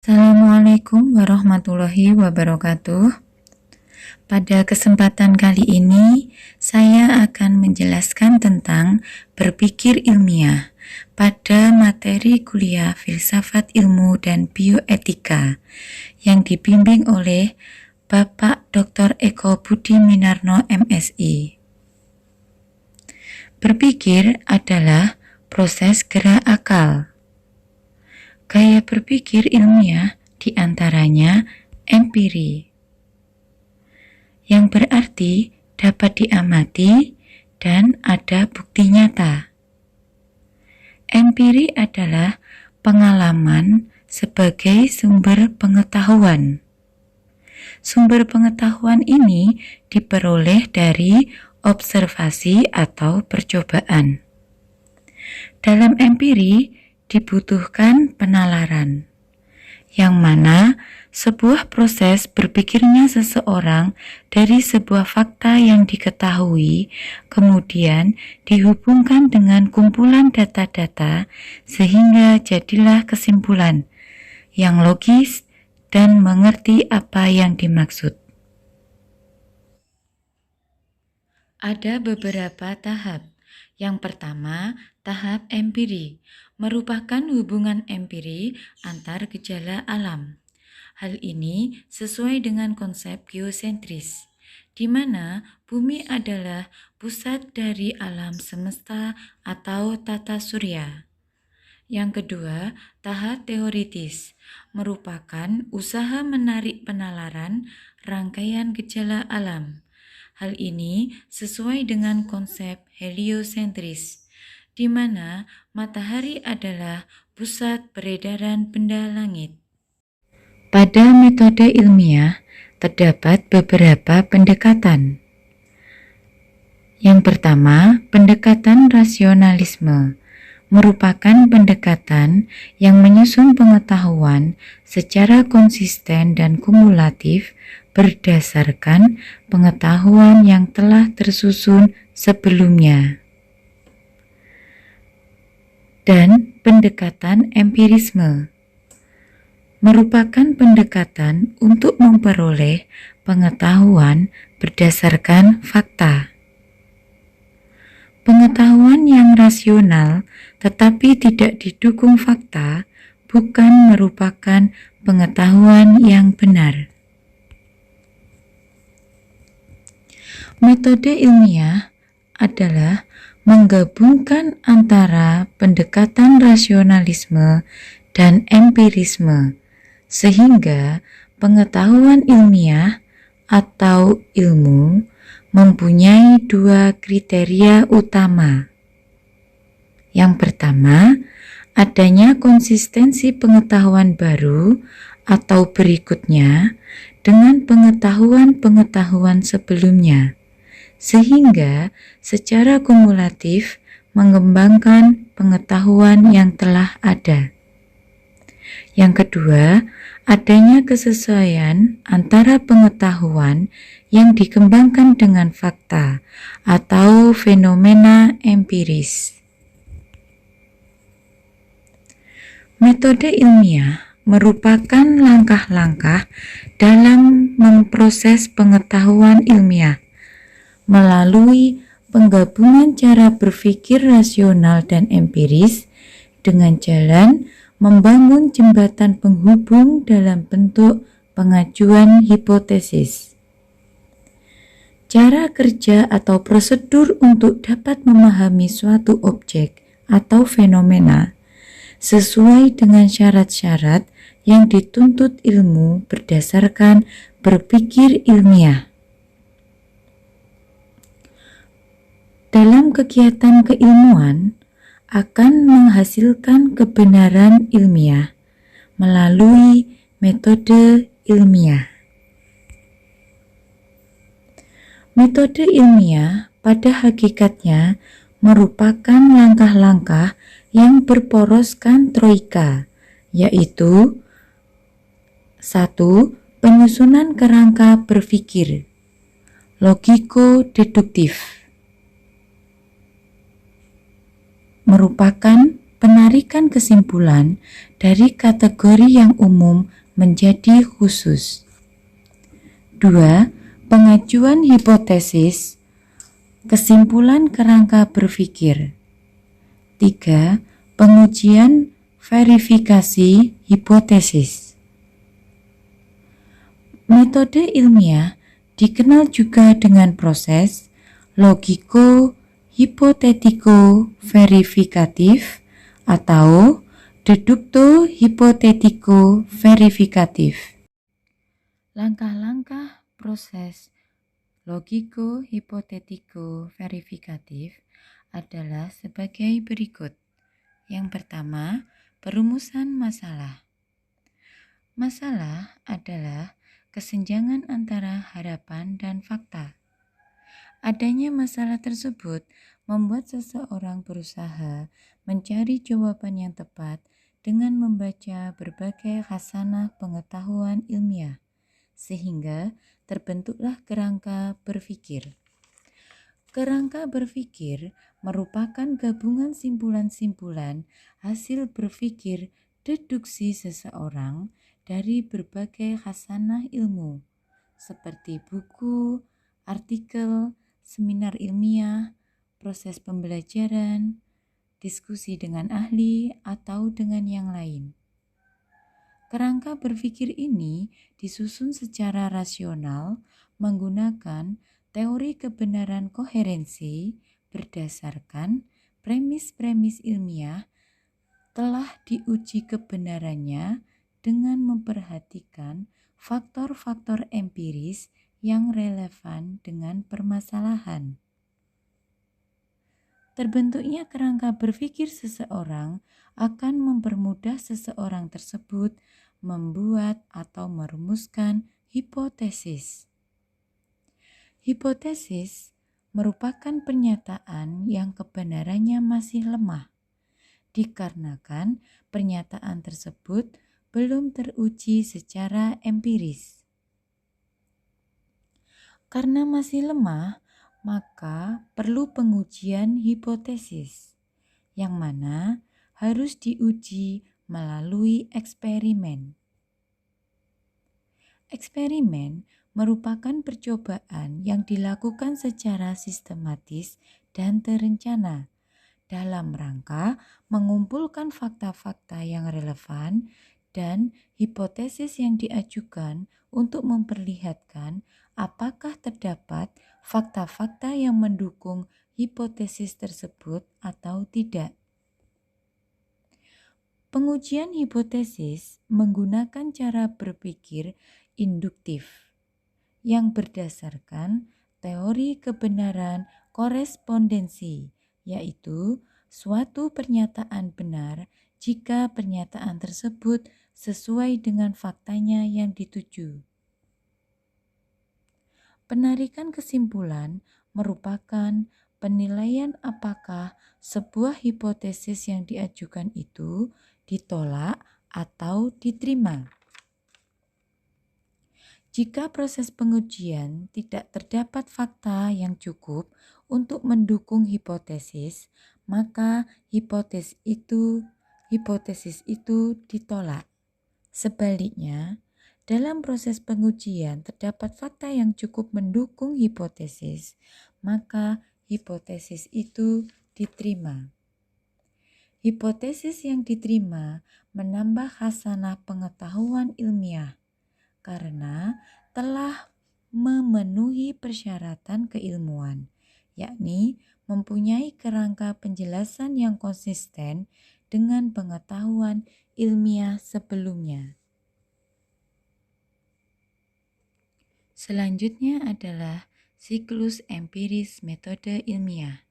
Assalamualaikum warahmatullahi wabarakatuh. Pada kesempatan kali ini, saya akan menjelaskan tentang berpikir ilmiah pada materi kuliah Filsafat Ilmu dan Bioetika yang dibimbing oleh Bapak Dr. Eko Budi Minarno, MSI. Berpikir adalah proses gerak akal. Gaya berpikir ilmiah diantaranya empiri, yang berarti dapat diamati dan ada bukti nyata. Empiri adalah pengalaman sebagai sumber pengetahuan. Sumber pengetahuan ini diperoleh dari observasi atau percobaan. Dalam empiri dibutuhkan penalaran, yang mana sebuah proses berpikirnya seseorang dari sebuah fakta yang diketahui, kemudian dihubungkan dengan kumpulan data-data sehingga jadilah kesimpulan yang logis dan mengerti apa yang dimaksud. Ada beberapa tahap. Yang pertama, tahap empiri, merupakan hubungan empiri antar gejala alam. Hal ini sesuai dengan konsep geosentris, di mana bumi adalah pusat dari alam semesta atau tata surya. Yang kedua, tahap teoritis, merupakan usaha menarik penalaran rangkaian gejala alam. Hal ini sesuai dengan konsep heliosentris, di mana matahari adalah pusat peredaran benda langit. Pada metode ilmiah, terdapat beberapa pendekatan. Yang pertama, pendekatan rasionalisme, merupakan pendekatan yang menyusun pengetahuan secara konsisten dan kumulatif berdasarkan pengetahuan yang telah tersusun sebelumnya. Dan pendekatan empirisme merupakan pendekatan untuk memperoleh pengetahuan berdasarkan fakta. Pengetahuan yang rasional tetapi tidak didukung fakta bukan merupakan pengetahuan yang benar. Metode ilmiah adalah menggabungkan antara pendekatan rasionalisme dan empirisme, sehingga pengetahuan ilmiah atau ilmu mempunyai dua kriteria utama. Yang pertama, adanya konsistensi pengetahuan baru atau berikutnya dengan pengetahuan-pengetahuan sebelumnya, sehingga secara kumulatif mengembangkan pengetahuan yang telah ada. Yang kedua, adanya kesesuaian antara pengetahuan yang dikembangkan dengan fakta atau fenomena empiris. Metode ilmiah merupakan langkah-langkah dalam memproses pengetahuan ilmiah melalui penggabungan cara berpikir rasional dan empiris dengan jalan membangun jembatan penghubung dalam bentuk pengajuan hipotesis. Cara kerja atau prosedur untuk dapat memahami suatu objek atau fenomena sesuai dengan syarat-syarat yang dituntut ilmu berdasarkan berpikir ilmiah. Dalam kegiatan keilmuan akan menghasilkan kebenaran ilmiah melalui metode ilmiah. Metode ilmiah pada hakikatnya merupakan langkah-langkah yang berporoskan troika, yaitu 1. Penyusunan kerangka berpikir logiko-deduktif, merupakan penarikan kesimpulan dari kategori yang umum menjadi khusus. 2. Pengajuan hipotesis, kesimpulan kerangka berpikir. 3. Pengujian verifikasi hipotesis. Metode ilmiah dikenal juga dengan proses logiko-hipotetiko-verifikatif atau dedukto-hipotetiko-verifikatif. Langkah-langkah proses logiko-hipotetiko-verifikatif adalah sebagai berikut. Yang pertama, perumusan masalah. Masalah adalah kesenjangan antara harapan dan fakta. Adanya masalah tersebut membuat seseorang berusaha mencari jawaban yang tepat dengan membaca berbagai khasanah pengetahuan ilmiah, sehingga terbentuklah kerangka berpikir. Kerangka berpikir merupakan gabungan simpulan-simpulan hasil berpikir deduksi seseorang dari berbagai khasanah ilmu, seperti buku, artikel, seminar ilmiah, proses pembelajaran, diskusi dengan ahli, atau dengan yang lain. Kerangka berpikir ini disusun secara rasional menggunakan teori kebenaran koherensi berdasarkan premis-premis ilmiah telah diuji kebenarannya dengan memperhatikan faktor-faktor empiris yang relevan dengan permasalahan. Terbentuknya kerangka berpikir seseorang akan mempermudah seseorang tersebut membuat atau merumuskan hipotesis. Hipotesis merupakan pernyataan yang kebenarannya masih lemah, dikarenakan pernyataan tersebut belum teruji secara empiris. Karena masih lemah, maka perlu pengujian hipotesis, yang mana harus diuji melalui eksperimen. Eksperimen merupakan percobaan yang dilakukan secara sistematis dan terencana dalam rangka mengumpulkan fakta-fakta yang relevan dan hipotesis yang diajukan untuk memperlihatkan apakah terdapat fakta-fakta yang mendukung hipotesis tersebut atau tidak. Pengujian hipotesis menggunakan cara berpikir induktif yang berdasarkan teori kebenaran korespondensi, yaitu suatu pernyataan benar jika pernyataan tersebut sesuai dengan faktanya yang dituju. Penarikan kesimpulan merupakan penilaian apakah sebuah hipotesis yang diajukan itu ditolak atau diterima. Jika proses pengujian tidak terdapat fakta yang cukup untuk mendukung hipotesis, maka hipotesis itu ditolak. Sebaliknya, dalam proses pengujian terdapat fakta yang cukup mendukung hipotesis, maka hipotesis itu diterima. Hipotesis yang diterima menambah khasanah pengetahuan ilmiah karena telah memenuhi persyaratan keilmuan, yakni mempunyai kerangka penjelasan yang konsisten dengan pengetahuan ilmiah sebelumnya. Selanjutnya adalah siklus empiris metode ilmiah,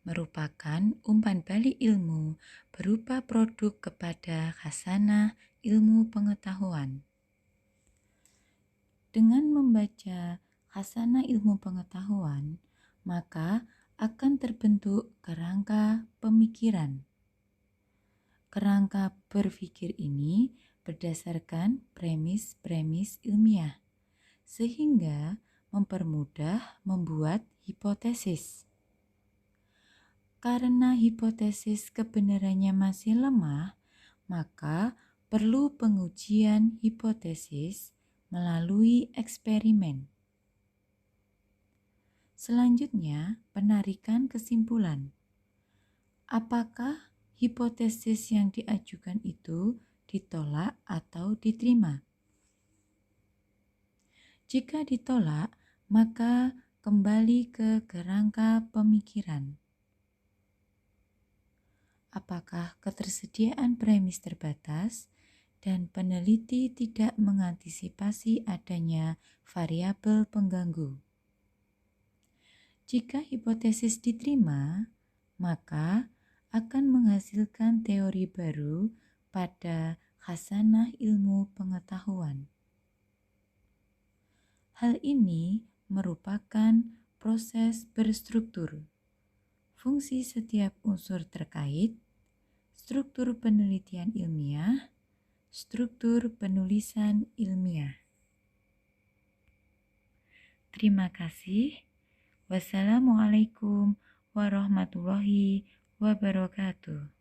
merupakan umpan balik ilmu berupa produk kepada khasanah ilmu pengetahuan. Dengan membaca khasanah ilmu pengetahuan, maka akan terbentuk kerangka pemikiran. Kerangka berpikir ini berdasarkan premis-premis ilmiah, sehingga mempermudah membuat hipotesis. Karena hipotesis kebenarannya masih lemah, maka perlu pengujian hipotesis melalui eksperimen. Selanjutnya, penarikan kesimpulan. Apakah hipotesis yang diajukan itu ditolak atau diterima? Jika ditolak, maka kembali ke kerangka pemikiran. Apakah ketersediaan premis terbatas dan peneliti tidak mengantisipasi adanya variabel pengganggu? Jika hipotesis diterima, maka akan menghasilkan teori baru pada khasanah ilmu pengetahuan. Hal ini merupakan proses berstruktur. Fungsi setiap unsur terkait, struktur penelitian ilmiah, struktur penulisan ilmiah. Terima kasih. Wassalamualaikum warahmatullahi wabarakatuh.